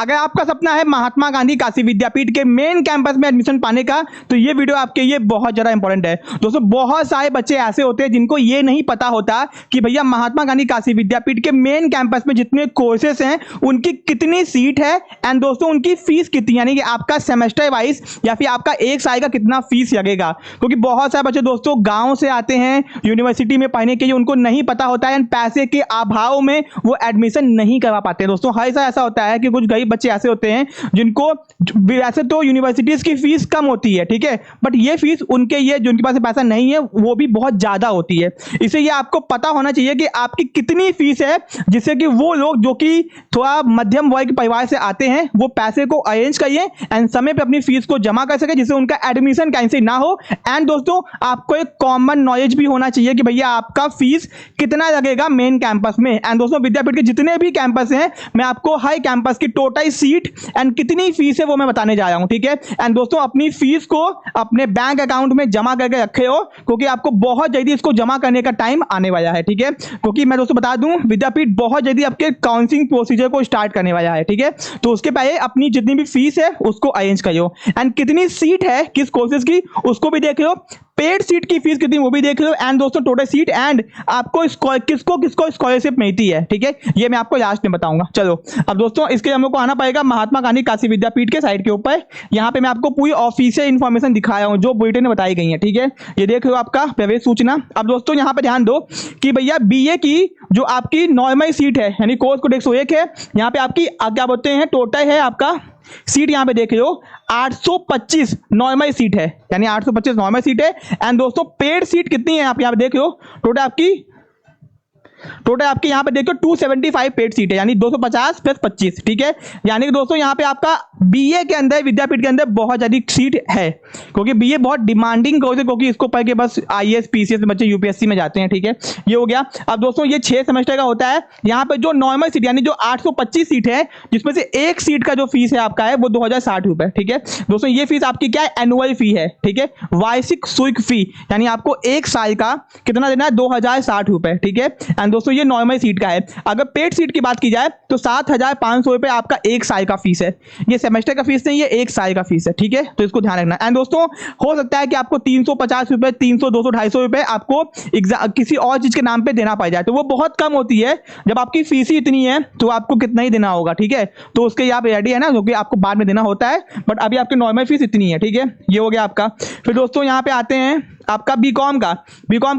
अगर आपका सपना है महात्मा गांधी काशी विद्यापीठ के मेन कैंपस में एडमिशन पाने का, तो ये वीडियो आपके लिए बहुत ज्यादा इंपॉर्टेंट है। दोस्तों बहुत सारे बच्चे ऐसे होते हैं जिनको ये नहीं पता होता कि भैया महात्मा गांधी काशी विद्यापीठ के मेन कैंपस में जितने कोर्सेस हैं उनकी कितनी सीट है एंड दोस्तों उनकी फीस कितनी, यानी कि आपका सेमेस्टर वाइज या फिर आपका एक साल का कितना फीस लगेगा। क्योंकि बहुत सारे बच्चे दोस्तों गांव से आते हैं यूनिवर्सिटी में पढ़ने के लिए, उनको नहीं पता होता है एंड पैसे के अभाव में वो एडमिशन नहीं करवा पाते हैं। दोस्तों हर साल ऐसा होता है कि कुछ गरीब बच्चे ऐसे होते हैं जिनको वैसे तो यूनिवर्सिटीज की फीस कम होती है, ठीक है, बट ये फीस उनके ये जिनके पास पैसा नहीं है वो भी बहुत ज्यादा होती है। इसलिए ये आपको पता होना चाहिए कि आपकी कितनी फीस है, जिससे कि वो लोग जो कि थोड़ा मध्यम वर्ग परिवार से आते हैं वो पैसे को अरेंज करिए एंड समय पे अपनी फीस को जमा कर सके, जिससे उनका एडमिशन कैंसिल ना हो। एंड दोस्तों आपको एक कॉमन नॉलेज भी होना चाहिए कि भैया आपका फीस कितना लगेगा मेन कैंपस में। एंड दोस्तों विद्यापीठ के जितने भी कैंपस हैं मैं आपको हर कैंपस की टोटल सीट एंड कितनी फीस है वो मैं बताने जा रहा हूं, ठीक है। एंड दोस्तों अपनी फीस को अपने बैंक अकाउंट में जमा करके रखे हो, क्योंकि आपको बहुत जल्दी इसको जमा करने का टाइम आने वाला है, ठीक है। क्योंकि मैं दोस्तों बता दूं विद्यापीठ बहुत जल्दी आपके काउंसलिंग प्रोसीजर को स्टार्ट करने वाला है, ठीक है। तो उसके पहले अपनी जितनी भी फीस है उसको अरेंज करो एंड कितनी सीट है किस कोर्सेज की उसको भी देख लो, पेड सीट की फीस कितनी वो भी देख लो एंड दोस्तों टोटल सीट एंड आपको किसको किसको स्कॉलरशिप मिलती है, ठीक है, ये मैं आपको लास्ट में बताऊंगा। चलो अब दोस्तों इसके लिए हम लोग को आना पड़ेगा महात्मा गांधी काशी विद्यापीठ के साइट के ऊपर। यहाँ पे मैं आपको पूरी ऑफिशियल इन्फॉर्मेशन दिखाया हूँ जो बुलेटिन में बताई गई है, ठीक है। ये देख लो आपका प्रवेश सूचना। अब दोस्तों यहाँ पे ध्यान दो कि भैया बीए की जो आपकी नॉर्मल सीट है यानी कोर्स कोड 101 है, यहाँ पे आपकी क्या बोलते हैं टोटल है आपका सीट, यहाँ पे देख लो 825 नॉर्मल सीट है, यानी 825 नॉर्मल सीट है। एंड दोस्तों पेड सीट कितनी है आप यहाँ पे देख लो, टोटल आपके यहाँ पे देखो 275 पेड सीट है, यानी 250 प्लस 25, ठीक है। यानी कि दोस्तों यहाँ पे आपका बीए के अंदर विद्यापीठ के अंदर बहुत ज्यादा सीट है, क्योंकि बीए बहुत डिमांडिंग कोर्स है, क्योंकि इसको पढ़ के बस आईएएस पीसीएस बच्चे यूपीएससी में जाते हैं, ठीक है। ये हो गया। अब दोस्तों ये 6 सेमेस्टर का होता है। यहाँ पे जो नॉर्मल सीट यानी जो 825 सीट है जिसमें से एक सीट का जो फीस है आपका है वो 2060 रुपए, ठीक है। दोस्तों ये फीस आपकी क्या है, एनुअल फी है, ठीक है, वार्षिक शुल्क फी, यानी आपको एक साल का कितना देना है 2060 रुपए, ठीक है। एंड दोस्तों ये नॉर्मल सीट का है। अगर पेड सीट की बात की जाए तो 7500 रुपए आपका एक साल का फीस है। ये सेमेस्टर का फीस नहीं, ये एक साल का फीस है, ठीक है, तो इसको ध्यान रखना। एंड दोस्तों हो सकता है कि आपको 350 रुपए 300 200 250 रुपए आपको किसी और चीज के नाम पे देना पड़ जाए, तो वो बहुत कम होती है। जब आपकी फीस ही इतनी है तो आपको कितना ही देना होगा, ठीक है। तो उसके लिए आप रेडी है ना, क्योंकि आपको बाद में देना होता है, बट अभी आपकी नॉर्मल फीस इतनी है, ठीक है। ये हो गया आपका। फिर दोस्तों यहाँ पे आते हैं आपका बीकॉम का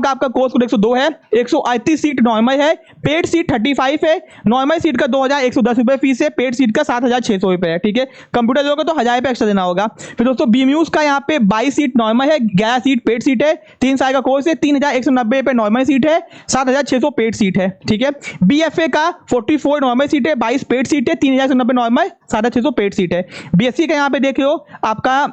आपका कोर्स कोड 102 है, 138 सीट नॉर्मल है, पेड सीट 35 है, नॉर्मल सीट का 2110 रुपए फीस है, पेड सीट का 7600 रुपए है, ठीक है। कंप्यूटर लोगे तो 1000 रुपए एक्स्ट्रा देना होगा। फिर दोस्तों बीम्यूज का यहाँ पे 22 सीट नॉर्मल है, 11 सीट पेड सीट है, 3 साल का कोर्स है, 3190 रुपए नॉर्मल सीट है, 7600 पेड सीट है, ठीक है। बीएफए का 44 नॉर्मल सीट है, 22 पेड सीट है, 3190 नॉर्मल, 7600 पेड सीट है। बीएससी का यहाँ पे देख लो आपका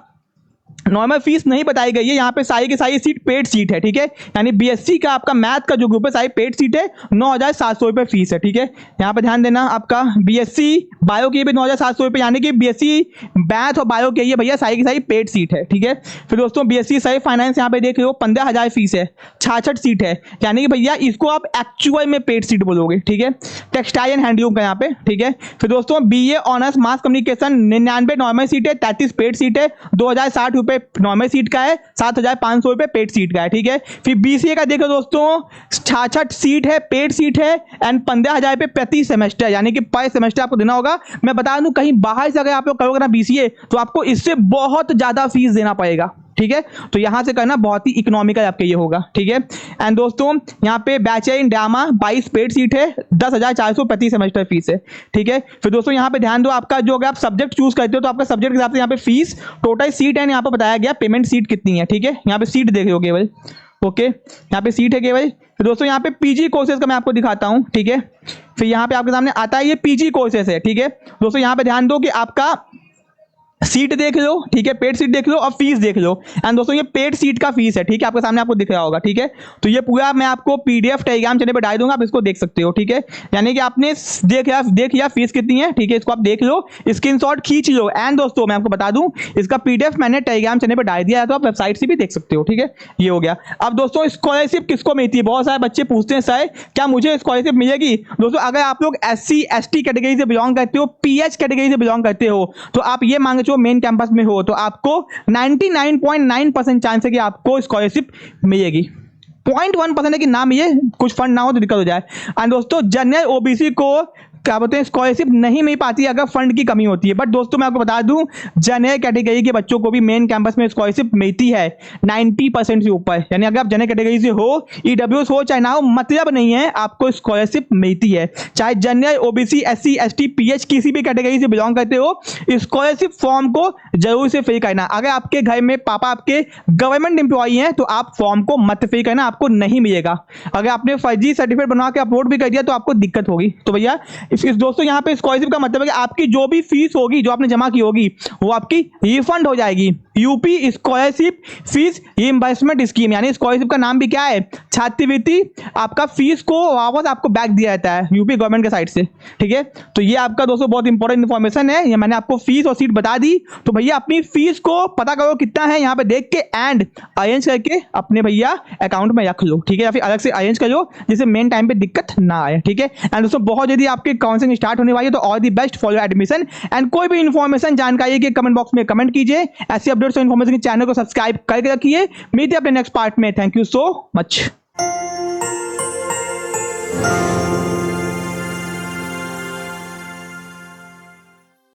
नॉर्मल फीस नहीं बताई गई है, यहाँ पे सारी की सारी सीट पेड सीट है, ठीक है। यानी बीएससी का आपका मैथ का जो ग्रुप है सारी पेड सीट है, 9700 रुपए फीस है, ठीक है। यहाँ पे ध्यान देना आपका बीएससी बायो की भी 9700 रुपए, यानी कि बीएससी मैथ और बायो के लिए भैया सारी की सारी पेड सीट है, ठीक है। फिर दोस्तों बीएससी सही फाइनेंस यहाँ पे देख रहे हो 15000 फीस है, 66 सीट है, यानी कि भैया इसको आप एक्चुअल में पेड सीट बोलोगे, ठीक है। टेक्सटाइल एंड हैंडलूम का यहाँ पे, ठीक है। फिर दोस्तों BA honours mass communication 99 normal seat है, 33 पेड सीट है, 2060 रुपए नॉर्मल सीट का है, 7500 रुपए पेड सीट का है, ठीक है। फिर बीसीए का देखो दोस्तों 66 सीट है, पेड सीट है एंड 15000 रुपए प्रति सेमेस्टर, यानी कि पर सेमेस्टर आपको देना होगा। मैं बता दूं कहीं बाहर से अगर आप लोग करोगे ना बीसीए तो आपको इससे बहुत ज्यादा फीस देना पड़ेगा, ठीक है। तो यहां से करना बहुत ही इकोनॉमिकल आपके ये होगा, ठीक है। एंड दोस्तों यहाँ पे bachelor in drama 22 paid seat है, 10400 प्रति सेमेस्टर फीस है, ठीक है। फिर दोस्तों यहाँ पे ध्यान दो आपका जो अगर आप सब्जेक्ट चूज करते हो तो आपका सब्जेक्ट के हिसाब से यहाँ पे फीस टोटल सीट है यहाँ पे बताया गया, पेमेंट सीट कितनी है, ठीक है। यहाँ पे सीट देख रहे हो केवल, ओके, यहाँ पे सीट है केवल। फिर दोस्तों यहाँ पे पीजी कोर्सेज का मैं आपको दिखाता हूँ, ठीक है। फिर यहाँ पे आपके सामने आता है ये पीजी कोर्सेज है, ठीक है। दोस्तों यहाँ पे ध्यान दो कि आपका सीट देख लो, ठीक है, पेड सीट देख लो और फीस देख लो। एंड दोस्तों ये पेड सीट का फीस है, ठीक है, आपके सामने आपको दिख रहा होगा, ठीक है। तो ये पूरा मैं आपको पीडीएफ टेलीग्राम चैनल पे डाल दूंगा, आप इसको देख सकते हो, ठीक है। यानी कि आपने देख लिया फीस कितनी है, ठीक है, इसको आप देख लो, स्क्रीनशॉट खींच लो। एंड दोस्तों मैं आपको बता दूं, इसका पीडीएफ मैंने टेलीग्राम चैनल पे डाल दिया है, तो आप वेबसाइट से भी देख सकते हो, ठीक है। ये हो गया। अब दोस्तों स्कॉलरशिप किसको मिलती है, बहुत सारे बच्चे पूछते हैं सर क्या मुझे स्कॉलरशिप मिलेगी। दोस्तों अगर आप लोग SC ST कैटेगरी से बिलोंग करते हो, PH कैटेगरी से बिलोंग करते हो, तो आप ये मान के चलो मेन कैंपस में हो, तो आपको 99.9% चांस है कि आपको स्कॉलरशिप मिलेगी। 0.1% है कि ना मिले, कुछ फंड ना हो तो दिक्कत हो जाए। एंड दोस्तों जनरल OBC को क्या बोलते हैं स्कॉलरशिप नहीं मिल पाती है अगर फंड की कमी होती है। बट दोस्तों मैं आपको बता दूं जनरल कैटेगरी के बच्चों को भी मेन कैंपस में स्कॉलरशिप मिलती है 90% से ऊपर। यानी अगर आप जनरल कैटेगरी से हो, EWS हो चाहे ना हो, मतलब नहीं है, आपको स्कॉलरशिप मिलती है। चाहे general OBC SC ST PH किसी भी कैटेगरी से बिलोंग करते हो, स्कॉलरशिप फॉर्म को जरूर से फिल करना। अगर आपके घर में पापा आपके गवर्नमेंट एम्प्लॉई हैं तो आप फॉर्म को मत फिल करना, आपको नहीं मिलेगा। अगर आपने फर्जी सर्टिफिकेट बनवा के अपलोड भी कर दिया तो आपको दिक्कत होगी। तो भैया इस दोस्तों यहाँ पे स्कॉलरशिप का मतलब है कि आपकी जो भी फीस होगी, जो आपने जमा की होगी, वो आपकी रिफंड हो जाएगी। UP scholarship fees reimbursement scheme, यानी स्कॉलरशिप का नाम भी क्या है, छात्रवृत्ति। आपका फीस को वापस आपको बैक दिया जाता है यूपी गवर्नमेंट के साइड से, ठीक है। तो ये आपका दोस्तों बहुत इंपॉर्टेंट इन्फॉर्मेशन है। ये मैंने आपको फीस और सीट बता दी। तो भैया अपनी फीस को पता करो कितना है, यहाँ पे देख के एंड अरेंज करके अपने भैया अकाउंट में रख लो, ठीक है, या फिर अलग से अरेंज कर लो जिससे मेन टाइम पे दिक्कत ना आए, ठीक है। एंड दोस्तों बहुत यदि आपके काउंसलिंग स्टार्ट होने वाली है तो all the best for your admission. And कोई भी इन्फॉर्मेशन जानकारी के कमेंट बॉक्स में कमेंट कीजिए। ऐसी अपडेट्स और इन्फॉर्मेशन के चैनल को सब्सक्राइब करके रखिए। मिलते हैं अपने नेक्स्ट पार्ट में। Thank you so much.